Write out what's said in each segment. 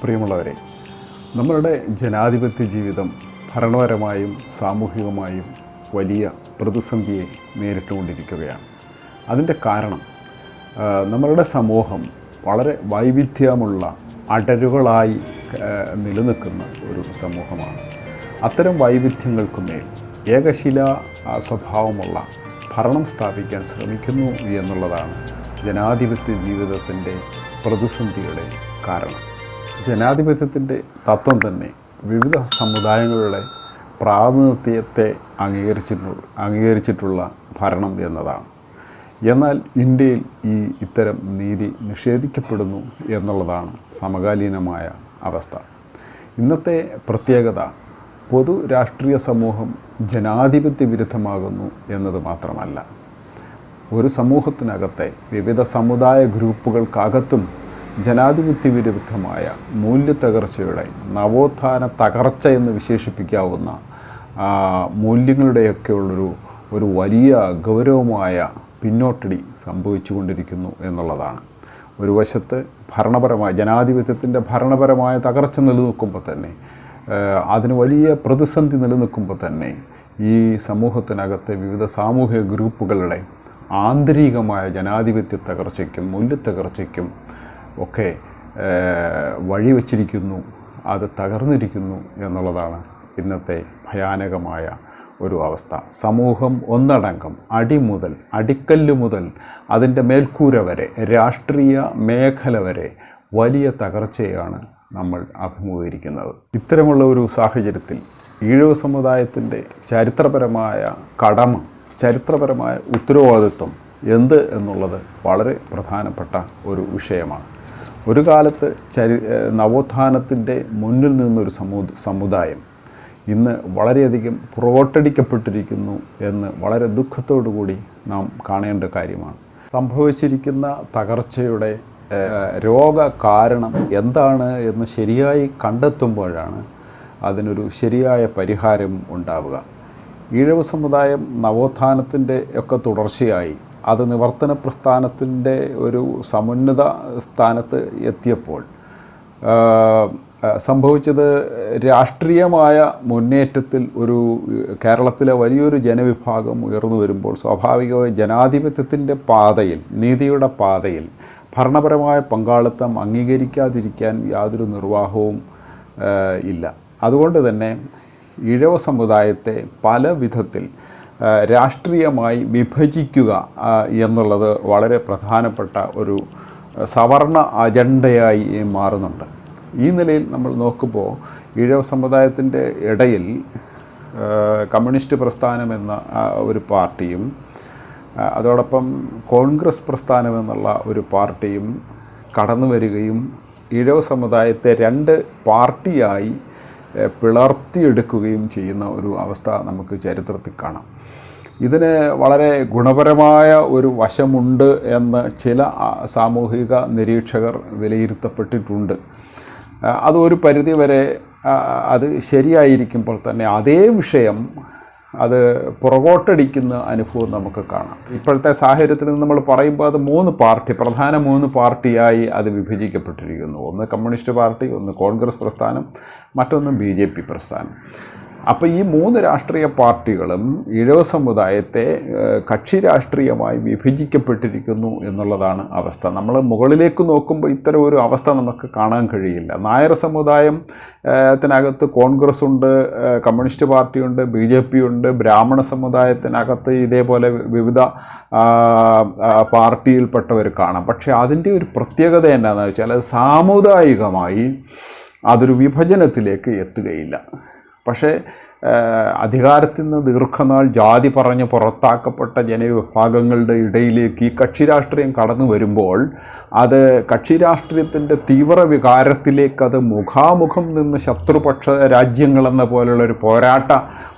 പ്രിയമുള്ളവരെ, നമ്മളുടെ ജനാധിപത്യ ജീവിതം ഭരണപരമായും സാമൂഹികമായും വലിയ പ്രതിസന്ധിയെ നേരിട്ടുകൊണ്ടിരിക്കുകയാണ്. അതിൻ്റെ കാരണം നമ്മളുടെ സമൂഹം വളരെ വൈവിധ്യമുള്ള അടരുകളായി നിലനിൽക്കുന്ന ഒരു സമൂഹമാണ്. അത്തരം വൈവിധ്യങ്ങൾക്കുമേൽ ഏകശിലാ സ്വഭാവമുള്ള ഭരണം സ്ഥാപിക്കാൻ ശ്രമിക്കുന്നു എന്നുള്ളതാണ് ജനാധിപത്യ ജീവിതത്തിൻ്റെ പ്രതിസന്ധിയുടെ കാരണം. ജനാധിപത്യത്തിൻ്റെ തത്വം തന്നെ വിവിധ സമുദായങ്ങളുടെ പ്രാതിനിധ്യത്തെ അംഗീകരിച്ചിട്ടുള്ള ഭരണം എന്നതാണ്. എന്നാൽ ഇന്ത്യയിൽ ഇത്തരം നീതി നിഷേധിക്കപ്പെടുന്നു എന്നുള്ളതാണ് സമകാലീനമായ അവസ്ഥ. ഇന്നത്തെ പ്രത്യേകത പൊതു രാഷ്ട്രീയ സമൂഹം ജനാധിപത്യ വിരുദ്ധമാകുന്നു എന്നത് മാത്രമല്ല, ഒരു സമൂഹത്തിനകത്തെ വിവിധ സമുദായ ഗ്രൂപ്പുകൾക്കകത്തും ജനാധിപത്യ വിരുദ്ധമായ മൂല്യത്തകർച്ചയുടെ നവോത്ഥാന തകർച്ച എന്ന് വിശേഷിപ്പിക്കാവുന്ന മൂല്യങ്ങളുടെയൊക്കെയുള്ളൊരു വലിയ ഗൗരവമായ പിന്നോട്ടടി സംഭവിച്ചുകൊണ്ടിരിക്കുന്നു എന്നുള്ളതാണ്. ഒരു വശത്ത് ജനാധിപത്യത്തിൻ്റെ ഭരണപരമായ തകർച്ച നിലനിൽക്കുമ്പോൾ തന്നെ, അതിന് വലിയ പ്രതിസന്ധി നിലനിൽക്കുമ്പോൾ തന്നെ ഈ സമൂഹത്തിനകത്തെ വിവിധ സാമൂഹിക ഗ്രൂപ്പുകളുടെ ആന്തരികമായ ജനാധിപത്യ തകർച്ചയ്ക്കും മൂല്യത്തകർച്ചയ്ക്കും ഒക്കെ വഴിവെച്ചിരിക്കുന്നു, അത് തകർന്നിരിക്കുന്നു എന്നുള്ളതാണ് ഇന്നത്തെ ഭയാനകമായ ഒരു അവസ്ഥ. സമൂഹം ഒന്നടങ്കം അടിക്കല്ല് മുതൽ അതിൻ്റെ മേൽക്കൂര വരെ, രാഷ്ട്രീയ മേഖല വരെ വലിയ തകർച്ചയാണ് നമ്മൾ അഭിമുഖീകരിക്കുന്നത്. ഇത്തരമുള്ള ഒരു സാഹചര്യത്തിൽ ഈഴവ സമുദായത്തിൻ്റെ ചരിത്രപരമായ കടമ, ചരിത്രപരമായ ഉത്തരവാദിത്വം എന്ത് എന്നുള്ളത് വളരെ പ്രധാനപ്പെട്ട ഒരു വിഷയമാണ്. ഒരു കാലത്ത് നവോത്ഥാനത്തിൻ്റെ മുന്നിൽ നിന്നൊരു സമുദായം ഇന്ന് വളരെയധികം പുറകോട്ടടിക്കപ്പെട്ടിരിക്കുന്നു എന്ന് വളരെ ദുഃഖത്തോടു കൂടി നാം കാണേണ്ട കാര്യമാണ്. സംഭവിച്ചിരിക്കുന്ന തകർച്ചയുടെ രോഗകാരണം എന്താണ് എന്ന് ശരിയായി കണ്ടെത്തുമ്പോഴാണ് അതിനൊരു ശരിയായ പരിഹാരം ഉണ്ടാവുക. ഈഴവ സമുദായം നവോത്ഥാനത്തിൻ്റെ ഒക്കെ തുടർച്ചയായി അത് നിവർത്തന പ്രസ്ഥാനത്തിൻ്റെ ഒരു സമുന്നത സ്ഥാനത്ത് എത്തിയപ്പോൾ സംഭവിച്ചത്, രാഷ്ട്രീയമായ മുന്നേറ്റത്തിൽ കേരളത്തിലെ വലിയൊരു ജനവിഭാഗം ഉയർന്നു വരുമ്പോൾ സ്വാഭാവികമായി ജനാധിപത്യത്തിൻ്റെ പാതയിൽ, നീതിയുടെ പാതയിൽ ഭരണപരമായ പങ്കാളിത്തം അംഗീകരിക്കാതിരിക്കാൻ യാതൊരു നിർവാഹവും ഇല്ല. അതുകൊണ്ട് തന്നെ ഈഴവ സമുദായത്തെ പല വിധത്തിൽ രാഷ്ട്രീയമായി വിഭജിക്കുക എന്നുള്ളത് വളരെ പ്രധാനപ്പെട്ട ഒരു സവർണ അജണ്ടയായി മാറുന്നുണ്ട്. ഈ നിലയിൽ നമ്മൾ നോക്കുമ്പോൾ ഈഴവ സമുദായത്തിൻ്റെ ഇടയിൽ കമ്മ്യൂണിസ്റ്റ് പ്രസ്ഥാനം എന്ന ഒരു പാർട്ടിയും അതോടൊപ്പം കോൺഗ്രസ് പ്രസ്ഥാനം എന്നുള്ള ഒരു പാർട്ടിയും കടന്നു വരികയും ഈഴവ സമുദായത്തെ രണ്ട് പാർട്ടിയായി പിളർത്തിയെടുക്കുകയും ചെയ്യുന്ന ഒരു അവസ്ഥ നമുക്ക് ചരിത്രത്തിൽ കാണാം. ഇതിന് വളരെ ഗുണപരമായ ഒരു വശമുണ്ട് എന്ന് ചില സാമൂഹിക നിരീക്ഷകർ വിലയിരുത്തപ്പെട്ടിട്ടുണ്ട്. അതൊരു പരിധിവരെ അത് ശരിയായിരിക്കുമ്പോൾ തന്നെ അതേ വിഷയം അത് പുറകോട്ടടിക്കുന്ന അനുഭവം നമുക്ക് കാണാം. ഇപ്പോഴത്തെ സാഹചര്യത്തിൽ നമ്മൾ പറയുമ്പോൾ അത് പ്രധാന മൂന്ന് പാർട്ടിയായി അത് വിഭജിക്കപ്പെട്ടിരിക്കുന്നു. ഒന്ന് കമ്മ്യൂണിസ്റ്റ് പാർട്ടി, ഒന്ന് കോൺഗ്രസ് പ്രസ്ഥാനം, മറ്റൊന്ന് BJP പ്രസ്ഥാനം. അപ്പോൾ ഈ മൂന്ന് രാഷ്ട്രീയ പാർട്ടികളും ഈഴവ സമുദായത്തെ കക്ഷി രാഷ്ട്രീയമായി വിഭജിക്കപ്പെട്ടിരിക്കുന്നു എന്നുള്ളതാണ് അവസ്ഥ. നമ്മൾ മുകളിലേക്ക് നോക്കുമ്പോൾ ഇത്തരം ഒരു അവസ്ഥ നമുക്ക് കാണാൻ കഴിയില്ല. നായർ സമുദായത്തിനകത്ത് കോൺഗ്രസ് ഉണ്ട്, കമ്മ്യൂണിസ്റ്റ് പാർട്ടിയുണ്ട്, BJP ഉണ്ട്. ബ്രാഹ്മണ സമുദായത്തിനകത്ത് ഇതേപോലെ വിവിധ പാർട്ടിയിൽപ്പെട്ടവർ കാണാം. പക്ഷേ അതിൻ്റെ ഒരു പ്രത്യേകത എന്താണെന്ന് വെച്ചാൽ, അത് സാമുദായികമായി അതൊരു വിഭജനത്തിലേക്ക് എത്തുകയില്ല. പക്ഷേ അധികാരത്തിൽ നിന്ന് ദീർഘനാൾ ജാതി പറഞ്ഞ് പുറത്താക്കപ്പെട്ട ജനവിഭാഗങ്ങളുടെ ഇടയിലേക്ക് ഈ കക്ഷി രാഷ്ട്രീയം കടന്നു വരുമ്പോൾ അത് കക്ഷി രാഷ്ട്രീയത്തിൻ്റെ തീവ്ര വികാരത്തിലേക്ക് അത് മുഖാമുഖം നിന്ന് ശത്രുപക്ഷ രാജ്യങ്ങളെന്ന പോലുള്ളൊരു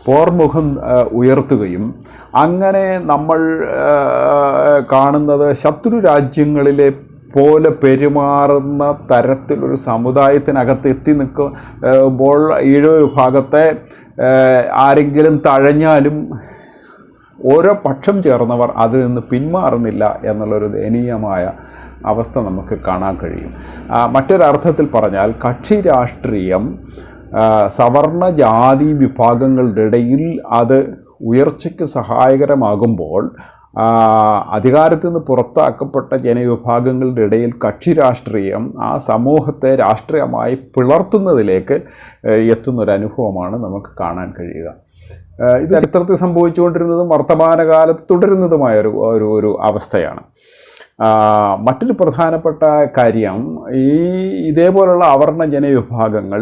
പോർമുഖം ഉയർത്തുകയും അങ്ങനെ നമ്മൾ കാണുന്നത് ശത്രു രാജ്യങ്ങളിലെ പോലെ പെരുമാറുന്ന തരത്തിലൊരു സമുദായത്തിനകത്ത് എത്തി നിൽക്കുമ്പോൾ ഈഴവ വിഭാഗത്തെ ആരെങ്കിലും തഴഞ്ഞാലും ഓരോ പക്ഷം ചേർന്നവർ അതിൽ നിന്ന് പിന്മാറുന്നില്ല എന്നുള്ളൊരു ദയനീയമായ അവസ്ഥ നമുക്ക് കാണാൻ കഴിയും. മറ്റൊരർത്ഥത്തിൽ പറഞ്ഞാൽ കക്ഷി രാഷ്ട്രീയം സവർണ ജാതി വിഭാഗങ്ങളുടെ ഇടയിൽ അത് ഉയർച്ചയ്ക്ക് സഹായകരമാകുമ്പോൾ അധികാരത്തിൽ നിന്ന് പുറത്താക്കപ്പെട്ട ജനവിഭാഗങ്ങളുടെ ഇടയിൽ കക്ഷി രാഷ്ട്രീയം ആ സമൂഹത്തെ രാഷ്ട്രീയമായി പിളർത്തുന്നതിലേക്ക് എത്തുന്നൊരനുഭവമാണ് നമുക്ക് കാണാൻ കഴിയുക. ഇത് ചരിത്രത്തിൽ സംഭവിച്ചുകൊണ്ടിരുന്നതും വർത്തമാനകാലത്ത് തുടരുന്നതുമായ ഒരു അവസ്ഥയാണ്. മറ്റൊരു പ്രധാനപ്പെട്ട കാര്യം, ഇതേപോലുള്ള അവർണ ജനവിഭാഗങ്ങൾ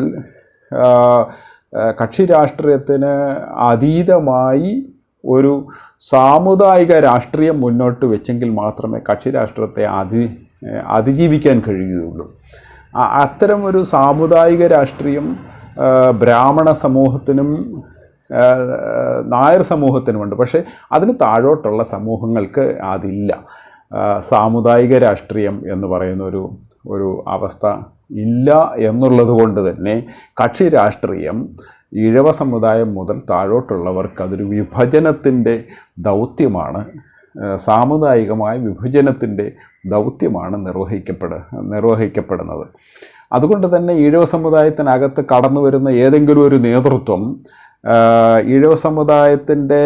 കക്ഷി രാഷ്ട്രീയത്തിന് അതീതമായി ഒരു സാമുദായിക രാഷ്ട്രീയം മുന്നോട്ട് വെച്ചെങ്കിൽ മാത്രമേ കക്ഷി രാഷ്ട്രീയത്തെ അതിജീവിക്കാൻ കഴിയുകയുള്ളൂ. അത്തരം ഒരു സാമുദായിക രാഷ്ട്രീയം ബ്രാഹ്മണ സമൂഹത്തിനും നായർ സമൂഹത്തിനുമുണ്ട്. പക്ഷേ അതിന് താഴോട്ടുള്ള സമൂഹങ്ങൾക്ക് അതില്ല. സാമുദായിക രാഷ്ട്രീയം എന്ന് പറയുന്ന ഒരു അവസ്ഥ ഇല്ല എന്നുള്ളത് കൊണ്ട് തന്നെ കക്ഷി രാഷ്ട്രീയം ഈഴവ സമുദായം മുതൽ താഴോട്ടുള്ളവർക്ക് അതൊരു വിഭജനത്തിൻ്റെ ദൗത്യമാണ്, സാമുദായികമായ വിഭജനത്തിൻ്റെ ദൗത്യമാണ് നിർവഹിക്കപ്പെടുന്നത്. അതുകൊണ്ട് തന്നെ ഈഴവ സമുദായത്തിനകത്ത് കടന്നു വരുന്ന ഏതെങ്കിലും ഒരു നേതൃത്വം ഈഴവ സമുദായത്തിൻ്റെ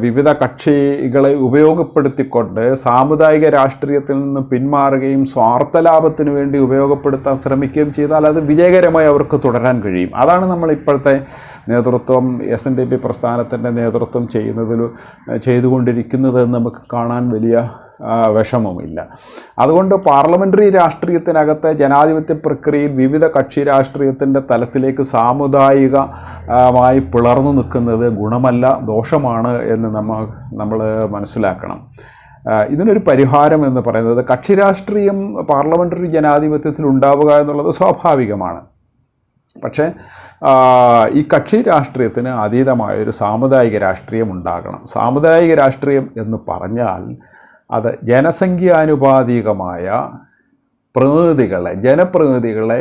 വിവിധ കക്ഷികളെ ഉപയോഗപ്പെടുത്തിക്കൊണ്ട് സാമുദായിക രാഷ്ട്രീയത്തിൽ നിന്ന് പിന്മാറുകയും സ്വാർത്ഥലാഭത്തിന് വേണ്ടി ഉപയോഗപ്പെടുത്താൻ ശ്രമിക്കുകയും ചെയ്താൽ അത് വിജയകരമായി അവർക്ക് തുടരാൻ കഴിയും. അതാണ് നമ്മൾ ഇപ്പോഴത്തെ നേതൃത്വം, SNDP പ്രസ്ഥാനത്തിൻ്റെ നേതൃത്വം ചെയ്തുകൊണ്ടിരിക്കുന്നതെന്ന് നമുക്ക് കാണാൻ വലിയ വിഷമമില്ല. അതുകൊണ്ട് പാർലമെൻ്ററി രാഷ്ട്രീയത്തിനകത്തെ ജനാധിപത്യ പ്രക്രിയയിൽ വിവിധ കക്ഷി രാഷ്ട്രീയത്തിൻ്റെ തലത്തിലേക്ക് സാമുദായികമായി പിളർന്നു നിൽക്കുന്നത് ഗുണമല്ല, ദോഷമാണ് എന്ന് നമ്മൾ മനസ്സിലാക്കണം. ഇതിനൊരു പരിഹാരം എന്ന് പറയുന്നത് കക്ഷി രാഷ്ട്രീയം പാർലമെൻ്ററി ജനാധിപത്യത്തിൽ ഉണ്ടാവുക എന്നുള്ളത് സ്വാഭാവികമാണ്. പക്ഷേ ഈ കക്ഷി രാഷ്ട്രീയത്തിന് അതീതമായൊരു സാമുദായിക രാഷ്ട്രീയം ഉണ്ടാകണം. സാമുദായിക രാഷ്ട്രീയം എന്ന് പറഞ്ഞാൽ അത് ജനസംഖ്യാനുപാതികമായ ജനപ്രതിനിധികളെ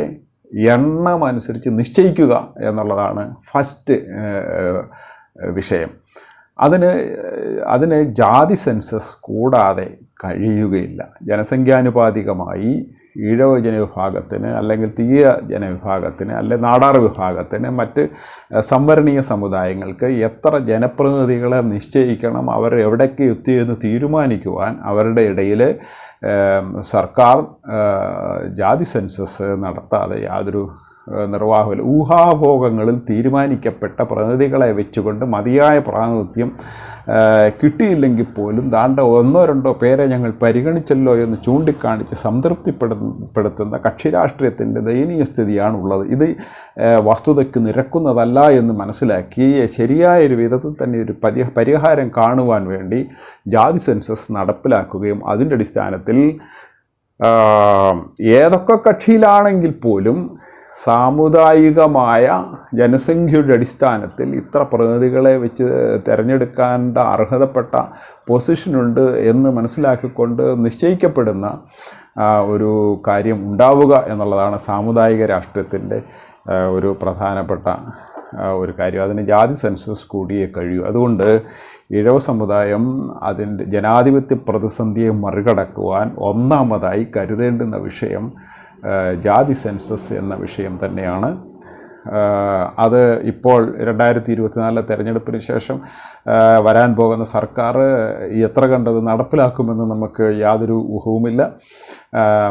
എണ്ണമനുസരിച്ച് നിശ്ചയിക്കുക എന്നുള്ളതാണ് ഫസ്റ്റ് വിഷയം. അതിന് ജാതി സെൻസസ് കൂടാതെ കഴിയുകയില്ല. ജനസംഖ്യാനുപാതികമായി ഈഴവ ജനവിഭാഗത്തിന്, അല്ലെങ്കിൽ തീയ ജനവിഭാഗത്തിന്, അല്ലെങ്കിൽ നാടാർ വിഭാഗത്തിന്, മറ്റ് സംവരണീയ സമുദായങ്ങൾക്ക് എത്ര ജനപ്രതിനിധികളെ നിശ്ചയിക്കണം, അവർ എവിടേക്ക് എത്തിയെന്ന് തീരുമാനിക്കുവാൻ അവരുടെ ഇടയിൽ സർക്കാർ ജാതി സെൻസസ് നടത്താതെ യാതൊരു നിർവാഹമില്ല. ഊഹാഭോഗങ്ങളിൽ തീരുമാനിക്കപ്പെട്ട പ്രതിനിധികളെ വെച്ചുകൊണ്ട് മതിയായ പ്രാതിനിധ്യം കിട്ടിയില്ലെങ്കിൽ പോലും ദാണ്ട 1-2 പേരെ ഞങ്ങൾ പരിഗണിച്ചല്ലോ എന്ന് ചൂണ്ടിക്കാണിച്ച് സംതൃപ്തിപ്പെടുത്തുന്ന കക്ഷി രാഷ്ട്രീയത്തിൻ്റെ ദയനീയ സ്ഥിതിയാണുള്ളത്. ഇത് വസ്തുതയ്ക്ക് നിരക്കുന്നതല്ല എന്ന് മനസ്സിലാക്കി ശരിയായൊരു വിധത്തിൽ തന്നെ ഒരു പരിഹാരം കാണുവാൻ വേണ്ടി ജാതി സെൻസസ് നടപ്പിലാക്കുകയും അതിൻ്റെ അടിസ്ഥാനത്തിൽ ഏതൊക്കെ കക്ഷിയിലാണെങ്കിൽ പോലും സാമുദായികമായ ജനസംഖ്യയുടെ അടിസ്ഥാനത്തിൽ ഇത്ര പ്രതിനിധികളെ വെച്ച് തിരഞ്ഞെടുക്കേണ്ട അർഹതപ്പെട്ട പൊസിഷനുണ്ട് എന്ന് മനസ്സിലാക്കിക്കൊണ്ട് നിശ്ചയിക്കപ്പെടുന്ന ഒരു കാര്യം ഉണ്ടാവുക എന്നുള്ളതാണ് സാമുദായിക രാഷ്ട്രീയത്തിൻ്റെ ഒരു പ്രധാനപ്പെട്ട ഒരു കാര്യം. അതിന് ജാതി സെൻസസ് കൂടിയേ കഴിയൂ. അതുകൊണ്ട് ഈഴവ സമുദായം അതിൻ്റെ ജനാധിപത്യ പ്രതിസന്ധിയെ മറികടക്കുവാൻ ഒന്നാമതായി കരുതേണ്ടുന്ന വിഷയം ജാതി സെൻസസ് എന്ന വിഷയം തന്നെയാണ്. അത് ഇപ്പോൾ 2024 തെരഞ്ഞെടുപ്പിന് ശേഷം വരാൻ പോകുന്ന സർക്കാർ എത്ര കണ്ടത് നടപ്പിലാക്കുമെന്ന് നമുക്ക് യാതൊരു ഊഹവുമില്ല.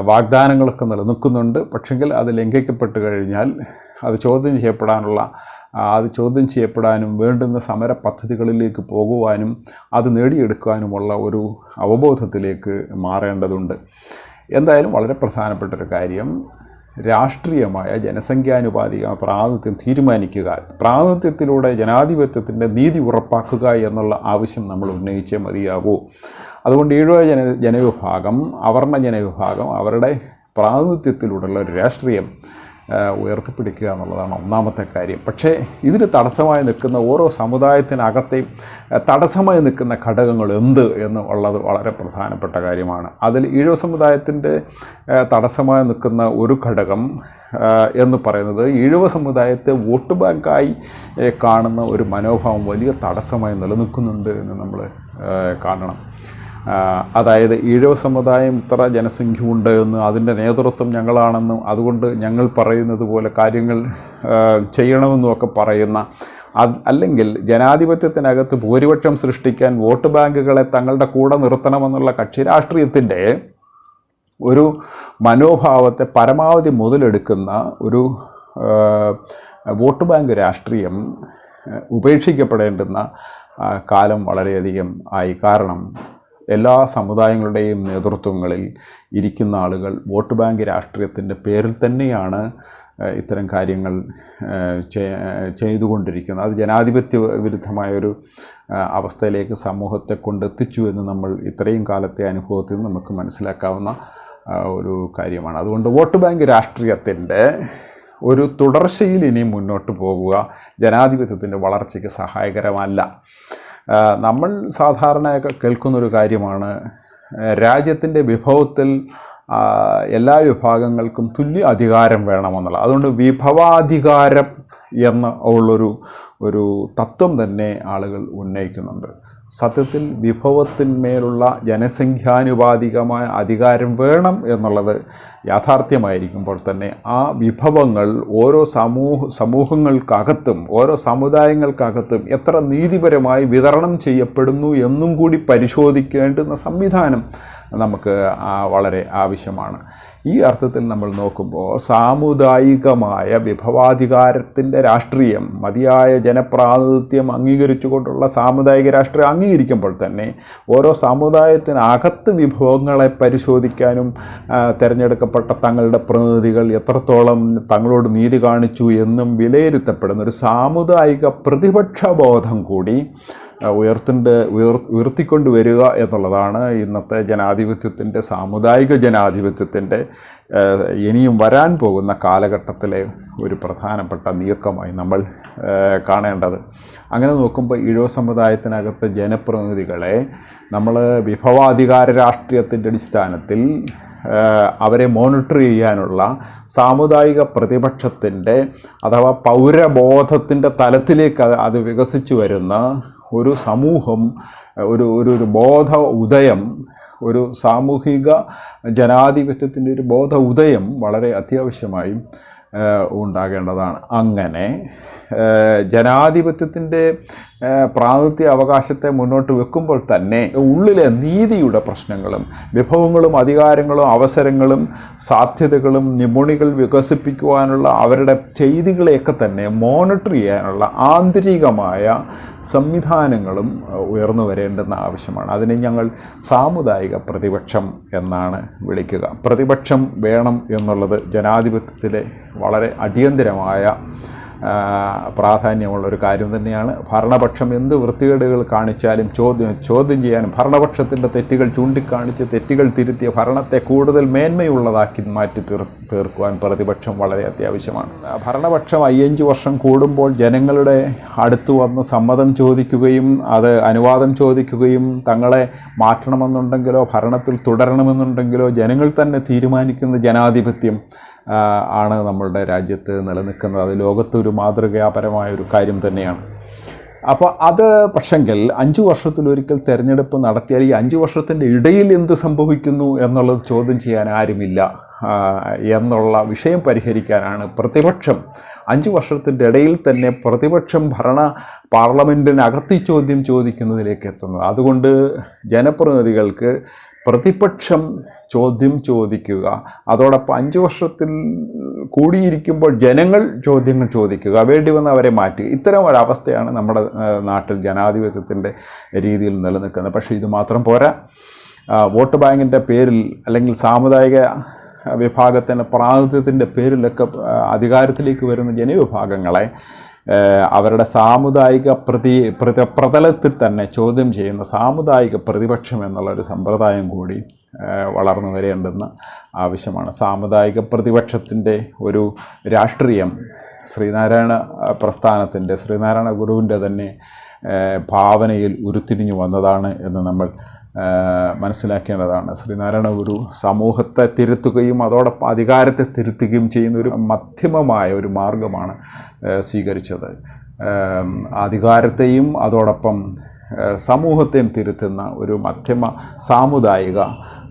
വാഗ്ദാനങ്ങളൊക്കെ നിലനിൽക്കുന്നുണ്ട്. പക്ഷെങ്കിൽ അത് ലംഘിക്കപ്പെട്ട് കഴിഞ്ഞാൽ അത് ചോദ്യം ചെയ്യപ്പെടാനും വേണ്ടുന്ന സമര പദ്ധതികളിലേക്ക് പോകുവാനും അത് നേടിയെടുക്കാനുമുള്ള ഒരു അവബോധത്തിലേക്ക് മാറേണ്ടതുണ്ട്. എന്തായാലും വളരെ പ്രധാനപ്പെട്ടൊരു കാര്യം, രാഷ്ട്രീയമായ ജനസംഖ്യാനുപാതിക പ്രാതിനിധ്യം തീരുമാനിക്കുക, പ്രാതിനിധ്യത്തിലൂടെ ജനാധിപത്യത്തിൻ്റെ നീതി ഉറപ്പാക്കുക എന്നുള്ള ആവശ്യം നമ്മൾ ഉന്നയിച്ചേ മതിയാകൂ. അതുകൊണ്ട് ഈഴവ ജനവിഭാഗം, അവർണ ജനവിഭാഗം അവരുടെ പ്രാതിനിധ്യത്തിലൂടെയുള്ള ഒരു രാഷ്ട്രീയം ഉയർത്തിപ്പിടിക്കുക എന്നുള്ളതാണ് ഒന്നാമത്തെ കാര്യം. പക്ഷേ ഇതിന് തടസ്സമായി നിൽക്കുന്ന ഓരോ സമുദായത്തിനകത്തെയും തടസ്സമായി നിൽക്കുന്ന ഘടകങ്ങൾ എന്ത് എന്നുള്ളത് വളരെ പ്രധാനപ്പെട്ട കാര്യമാണ്. അതിൽ ഈഴവ സമുദായത്തിൻ്റെ തടസ്സമായി നിൽക്കുന്ന ഒരു ഘടകം എന്ന് പറയുന്നത് ഈഴവ സമുദായത്തെ വോട്ട് ബാങ്കായി കാണുന്ന ഒരു മനോഭാവം വലിയ തടസ്സമായി നിലനിൽക്കുന്നുണ്ട് എന്ന് നമ്മൾ കാണണം. അതായത് ഈഴവ സമുദായം ഇത്ര ജനസംഖ്യ ഉണ്ട് എന്ന്, അതിൻ്റെ നേതൃത്വം ഞങ്ങളാണെന്നും അതുകൊണ്ട് ഞങ്ങൾ പറയുന്നത് പോലെ കാര്യങ്ങൾ ചെയ്യണമെന്നുമൊക്കെ പറയുന്ന, അല്ലെങ്കിൽ ജനാധിപത്യത്തിനകത്ത് ഭൂരിപക്ഷം സൃഷ്ടിക്കാൻ വോട്ട് ബാങ്കുകളെ തങ്ങളുടെ കൂടെ നിർത്തണമെന്നുള്ള കക്ഷി രാഷ്ട്രീയത്തിൻ്റെ ഒരു മനോഭാവത്തെ പരമാവധി മുതലെടുക്കുന്ന ഒരു വോട്ട് ബാങ്ക് രാഷ്ട്രീയം ഉപേക്ഷിക്കപ്പെടേണ്ടുന്ന കാലം വളരെയധികം ആയി. കാരണം എല്ലാ സമുദായങ്ങളുടെയും നേതൃത്വങ്ങളിൽ ഇരിക്കുന്ന ആളുകൾ വോട്ട് ബാങ്ക് രാഷ്ട്രീയത്തിൻ്റെ പേരിൽ തന്നെയാണ് ഇത്തരം കാര്യങ്ങൾ ചെയ്തുകൊണ്ടിരിക്കുന്നത്. അത് ജനാധിപത്യ വിരുദ്ധമായൊരു അവസ്ഥയിലേക്ക് സമൂഹത്തെ കൊണ്ടെത്തിച്ചു എന്ന് നമ്മൾ ഇത്രയും കാലത്തെ അനുഭവത്തിൽ നിന്ന് നമുക്ക് മനസ്സിലാക്കാവുന്ന ഒരു കാര്യമാണ്. അതുകൊണ്ട് വോട്ട് ബാങ്ക് രാഷ്ട്രീയത്തിൻ്റെ ഒരു തുടർച്ചയിൽ ഇനിയും മുന്നോട്ട് പോകുക ജനാധിപത്യത്തിൻ്റെ വളർച്ചയ്ക്ക് സഹായകരമല്ല. നമ്മൾ സാധാരണ കേൾക്കുന്നൊരു കാര്യമാണ് രാജ്യത്തിൻ്റെ വിഭവത്തിൽ എല്ലാ വിഭാഗങ്ങൾക്കും തുല്യ അധികാരം വേണമെന്നുള്ളത്. അതുകൊണ്ട് വിഭവാധികാരം എന്ന ഒരു തത്വം തന്നെ ആളുകൾ ഉന്നയിക്കുന്നുണ്ട്. സത്യത്തിൽ വിഭവത്തിന്മേലുള്ള ജനസംഖ്യാനുപാതികമായ അധികാരം വേണം എന്നുള്ളത് യാഥാർത്ഥ്യമായിരിക്കുമ്പോൾ തന്നെ ആ വിഭവങ്ങൾ ഓരോ സമൂഹങ്ങൾക്കകത്തും ഓരോ സമുദായങ്ങൾക്കകത്തും എത്ര നീതിപരമായി വിതരണം ചെയ്യപ്പെടുന്നു എന്നും കൂടി പരിശോധിക്കേണ്ടുന്ന സംവിധാനം നമുക്ക് വളരെ ആവശ്യമാണ്. ഈ അർത്ഥത്തിൽ നമ്മൾ നോക്കുമ്പോൾ സാമുദായികമായ വിഭവാധികാരത്തിൻ്റെ രാഷ്ട്രീയം, മതിയായ ജനപ്രാതിനിധ്യം അംഗീകരിച്ചുകൊണ്ടുള്ള സാമുദായിക രാഷ്ട്രീയം അംഗീകരിക്കുമ്പോൾ തന്നെ ഓരോ സമുദായത്തിനകത്ത് വിഭവങ്ങളെ പരിശോധിക്കാനും തിരഞ്ഞെടുക്കപ്പെട്ട തങ്ങളുടെ പ്രതിനിധികൾ എത്രത്തോളം തങ്ങളോട് നീതി കാണിച്ചു എന്നും വിലയിരുത്തപ്പെടുന്ന ഒരു സാമുദായിക പ്രതിപക്ഷബോധം കൂടി ഉയർത്തിക്കൊണ്ടുവരിക എന്നുള്ളതാണ് ഇന്നത്തെ ജനാധിപത്യത്തിൻ്റെ, സാമുദായിക ജനാധിപത്യത്തിൻ്റെ ഇനിയും വരാൻ പോകുന്ന കാലഘട്ടത്തിലെ ഒരു പ്രധാനപ്പെട്ട നീക്കമായി നമ്മൾ കാണേണ്ടത്. അങ്ങനെ നോക്കുമ്പോൾ ഈഴവ സമുദായത്തിനകത്ത് ജനപ്രതിനിധികളെ നമ്മൾ വിഭവാധികാര രാഷ്ട്രീയത്തിൻ്റെ അടിസ്ഥാനത്തിൽ അവരെ മോണിറ്റർ ചെയ്യാനുള്ള സാമുദായിക പ്രതിപക്ഷത്തിൻ്റെ അഥവാ പൗരബോധത്തിൻ്റെ തലത്തിലേക്ക് അത് വികസിച്ചു വരുന്ന ഒരു സമൂഹം, ഒരു ബോധ ഉദയം, ഒരു സാമൂഹിക ജനാധിപത്യത്തിൻ്റെ ഒരു ബോധ ഉദയം വളരെ അത്യാവശ്യമായും ഉണ്ടാകേണ്ടതാണ്. അങ്ങനെ ജനാധിപത്യത്തിൻ്റെ പ്രാതിനിധ്യ അവകാശത്തെ മുന്നോട്ട് വെക്കുമ്പോൾ തന്നെ ഉള്ളിലെ നീതിയുടെ പ്രശ്നങ്ങളും വിഭവങ്ങളും അധികാരങ്ങളും അവസരങ്ങളും സാധ്യതകളും നിപുണികൾ വികസിപ്പിക്കുവാനുള്ള അവരുടെ ചെയ്തികളെയൊക്കെ തന്നെ മോണിറ്റർ ചെയ്യാനുള്ള ആന്തരികമായ സംവിധാനങ്ങളും ഉയർന്നു വരേണ്ടുന്ന ആവശ്യമാണ്. അതിനെ ഞങ്ങൾ സാമുദായിക പ്രതിപക്ഷം എന്നാണ് വിളിക്കുക. പ്രതിപക്ഷം വേണം എന്നുള്ളത് ജനാധിപത്യത്തിലെ വളരെ അടിയന്തരമായ പ്രാധാന്യമുള്ളൊരു കാര്യം തന്നെയാണ്. ഭരണപക്ഷം എന്ത് വൃത്തികേടുകൾ കാണിച്ചാലും ചോദ്യം ചെയ്യാനും ഭരണപക്ഷത്തിൻ്റെ തെറ്റുകൾ ചൂണ്ടിക്കാണിച്ച് തെറ്റുകൾ തിരുത്തിയ ഭരണത്തെ കൂടുതൽ മേന്മയുള്ളതാക്കി മാറ്റി തീർക്കുവാൻ പ്രതിപക്ഷം വളരെ അത്യാവശ്യമാണ്. ഭരണപക്ഷം 5 വർഷം കൂടുമ്പോൾ ജനങ്ങളുടെ അടുത്ത് വന്ന് സമ്മതം ചോദിക്കുകയും അത് അനുവാദം ചോദിക്കുകയും തങ്ങളെ മാറ്റണമെന്നുണ്ടെങ്കിലോ ഭരണത്തിൽ തുടരണമെന്നുണ്ടെങ്കിലോ ജനങ്ങൾ തന്നെ തീരുമാനിക്കുന്ന ജനാധിപത്യം ആണ് നമ്മളുടെ രാജ്യത്ത് നിലനിൽക്കുന്നത്. അത് ലോകത്തൊരു മാതൃകാപരമായ ഒരു കാര്യം തന്നെയാണ്. അപ്പോൾ അത് പക്ഷെങ്കിൽ 5 വർഷത്തിലൊരിക്കൽ തിരഞ്ഞെടുപ്പ് നടത്തിയാൽ ഈ 5 വർഷത്തിൻ്റെ ഇടയിൽ എന്ത് സംഭവിക്കുന്നു എന്നുള്ളത് ചോദ്യം ചെയ്യാൻ ആരുമില്ല എന്നുള്ള വിഷയം പരിഹരിക്കാനാണ് പ്രതിപക്ഷം 5 വർഷത്തിൻ്റെ ഇടയിൽ തന്നെ പ്രതിപക്ഷം പാർലമെൻറ്റിനകത്ത് ചോദ്യം ചോദിക്കുന്നതിലേക്ക് എത്തുന്നത്. അതുകൊണ്ട് ജനപ്രതിനിധികൾക്ക് പ്രതിപക്ഷം ചോദ്യം ചോദിക്കുക, അതോടൊപ്പം 5 വർഷത്തിൽ കൂടിയിരിക്കുമ്പോൾ ജനങ്ങൾ ചോദ്യങ്ങൾ ചോദിക്കുക, വേണ്ടി വന്ന് അവരെ മാറ്റുക. ഇത്തരം ഒരവസ്ഥയാണ് നമ്മുടെ നാട്ടിൽ ജനാധിപത്യത്തിൻ്റെ രീതിയിൽ നിലനിൽക്കുന്നത്. പക്ഷേ ഇത് മാത്രം പോരാ. വോട്ട് ബാങ്കിൻ്റെ പേരിൽ അല്ലെങ്കിൽ സാമുദായിക വിഭാഗത്തിൻ്റെ പ്രാതിനിധ്യത്തിൻ്റെ പേരിലൊക്കെ അധികാരത്തിലേക്ക് വരുന്ന ജനവിഭാഗങ്ങളെ അവരുടെ സാമുദായിക പ്രതലത്തിൽ തന്നെ ചോദ്യം ചെയ്യുന്ന സാമുദായിക പ്രതിപക്ഷം എന്നുള്ളൊരു സമ്പ്രദായം കൂടി വളർന്നു വരേണ്ടുന്ന ആവശ്യമാണ്. സാമുദായിക പ്രതിപക്ഷത്തിൻ്റെ ഒരു രാഷ്ട്രീയം ശ്രീനാരായണ പ്രസ്ഥാനത്തിൻ്റെ, ശ്രീനാരായണ ഗുരുവിൻ്റെ തന്നെ ഭാവനയിൽ ഉരുത്തിരിഞ്ഞു വന്നതാണ് എന്ന് നമ്മൾ മനസ്സിലാക്കേണ്ടതാണ്. ശ്രീനാരായണ ഗുരു സമൂഹത്തെ തിരുത്തുകയും അതോടൊപ്പം അധികാരത്തെ തിരുത്തുകയും ചെയ്യുന്ന ഒരു മധ്യമമായ ഒരു മാർഗമാണ് സ്വീകരിച്ചത്. അധികാരത്തെയും അതോടൊപ്പം സമൂഹത്തെയും തിരുത്തുന്ന ഒരു മധ്യമ സാമുദായിക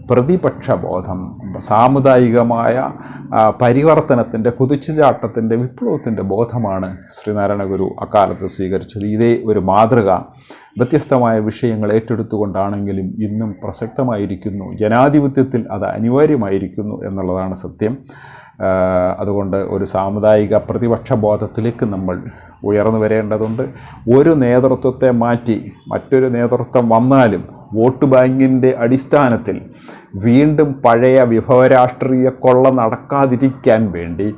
പ്രതിപക്ഷബോധം, സാമുദായികമായ പരിവർത്തനത്തിൻ്റെ, കുതിച്ചുചാട്ടത്തിൻ്റെ, വിപ്ലവത്തിൻ്റെ ബോധമാണ് ശ്രീനാരായണ ഗുരു അക്കാലത്ത് സ്വീകരിച്ചത്. ഇതേ ഒരു മാതൃക വ്യത്യസ്തമായ വിഷയങ്ങൾ ഏറ്റെടുത്തുകൊണ്ടാണെങ്കിലും ഇന്നും പ്രസക്തമായിരിക്കുന്നു. ജനാധിപത്യത്തിൽ അത് അനിവാര്യമായിരിക്കുന്നു എന്നുള്ളതാണ് സത്യം. അതുകൊണ്ട് ഒരു സാമുദായിക പ്രതിപക്ഷ ബോധത്തിലേക്ക് നമ്മൾ ഉയർന്നു വരേണ്ടതുണ്ട്. ഒരു നേതൃത്വത്തെ മാറ്റി മറ്റൊരു നേതൃത്വം വന്നാലും വോട്ട് ബാങ്കിൻ്റെ അടിസ്ഥാനത്തിൽ വീണ്ടും പഴയ വിഭവരാഷ്ട്രീയ കൊള്ള നടക്കാതിരിക്കാൻ വേണ്ടി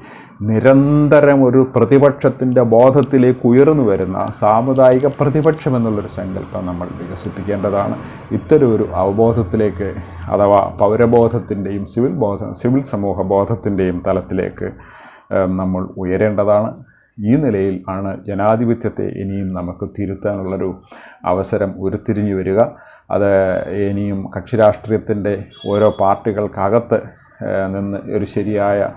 നിരന്തരം ഒരു പ്രതിപക്ഷത്തിൻ്റെ ബോധത്തിലേക്ക് ഉയർന്നു വരുന്ന സാമുദായിക പ്രതിപക്ഷം എന്നുള്ളൊരു സങ്കല്പം നമ്മൾ വികസിപ്പിക്കേണ്ടതാണ്. ഇത്തരം ഒരു അവബോധത്തിലേക്ക്, അഥവാ പൗരബോധത്തിൻ്റെയും സിവിൽ സമൂഹ ബോധത്തിൻ്റെയും തലത്തിലേക്ക് നമ്മൾ ഉയരേണ്ടതാണ്. ഈ നിലയിൽ ആണ് ജനാധിപത്യത്തെ ഇനിയും നമുക്ക് തിരുത്താനുള്ളൊരു അവസരം ഉരുത്തിരിഞ്ഞു വരിക. അത് ഇനിയും കക്ഷി രാഷ്ട്രീയത്തിൻ്റെ ഓരോ പാർട്ടികൾക്കകത്ത് നിന്ന് ഒരു ശരിയായ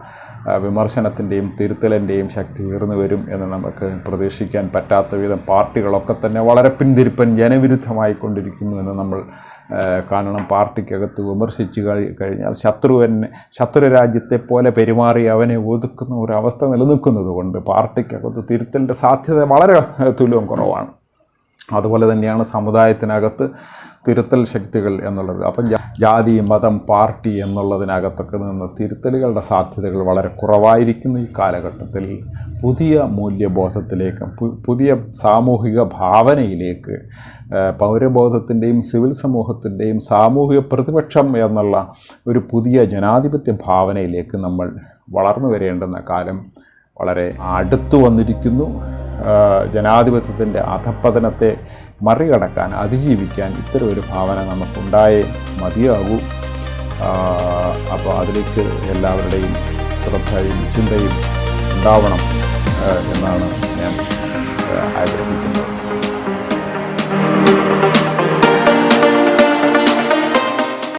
വിമർശനത്തിൻ്റെയും തിരുത്തലിൻ്റെയും ശക്തി ഉയർന്നു വരും എന്ന് നമുക്ക് പ്രതീക്ഷിക്കാൻ പറ്റാത്ത വിധം പാർട്ടികളൊക്കെ തന്നെ വളരെ പിന്തിരിപ്പൻ ജനവിരുദ്ധമായിക്കൊണ്ടിരിക്കുന്നു എന്ന് നമ്മൾ കാണണം. പാർട്ടിക്കകത്ത് വിമർശിച്ചു കഴിഞ്ഞാൽ ശത്രു രാജ്യത്തെ പോലെ പെരുമാറി അവനെ ഒതുക്കുന്ന ഒരവസ്ഥ നിലനിൽക്കുന്നത് കൊണ്ട് പാർട്ടിക്കകത്ത് തിരുത്തലിൻ്റെ സാധ്യത വളരെ തുല്യം കുറവാണ്. അതുപോലെ തന്നെയാണ് സമുദായത്തിനകത്ത് തിരുത്തൽ ശക്തികൾ എന്നുള്ളത്. അപ്പം ജാതി, മതം, പാർട്ടി എന്നുള്ളതിനകത്തൊക്കെ നിന്ന് തിരുത്തലുകളുടെ സാധ്യതകൾ വളരെ കുറവായിരിക്കുന്നു. ഈ കാലഘട്ടത്തിൽ പുതിയ മൂല്യബോധത്തിലേക്ക്, പുതിയ സാമൂഹിക ഭാവനയിലേക്ക്, പൗരബോധത്തിൻ്റെയും സിവിൽ സമൂഹത്തിൻ്റെയും സാമൂഹിക പ്രതിപക്ഷം എന്നുള്ള ഒരു പുതിയ ജനാധിപത്യ ഭാവനയിലേക്ക് നമ്മൾ വളർന്നു വരേണ്ടുന്ന കാലം വളരെ അടുത്തു വന്നിരിക്കുന്നു. ജനാധിപത്യത്തിൻ്റെ അധപ്പതനത്തെ മറികടക്കാൻ, അതിജീവിക്കാൻ ഇത്തരം ഒരു ഭാവന നമുക്കുണ്ടായേ മതിയാകൂ. അപ്പോൾ അതിലേക്ക് എല്ലാവരുടെയും ശ്രദ്ധയും ചിന്തയും ഉണ്ടാവണം എന്നാണ് ഞാൻ ആഗ്രഹിക്കുന്നത്.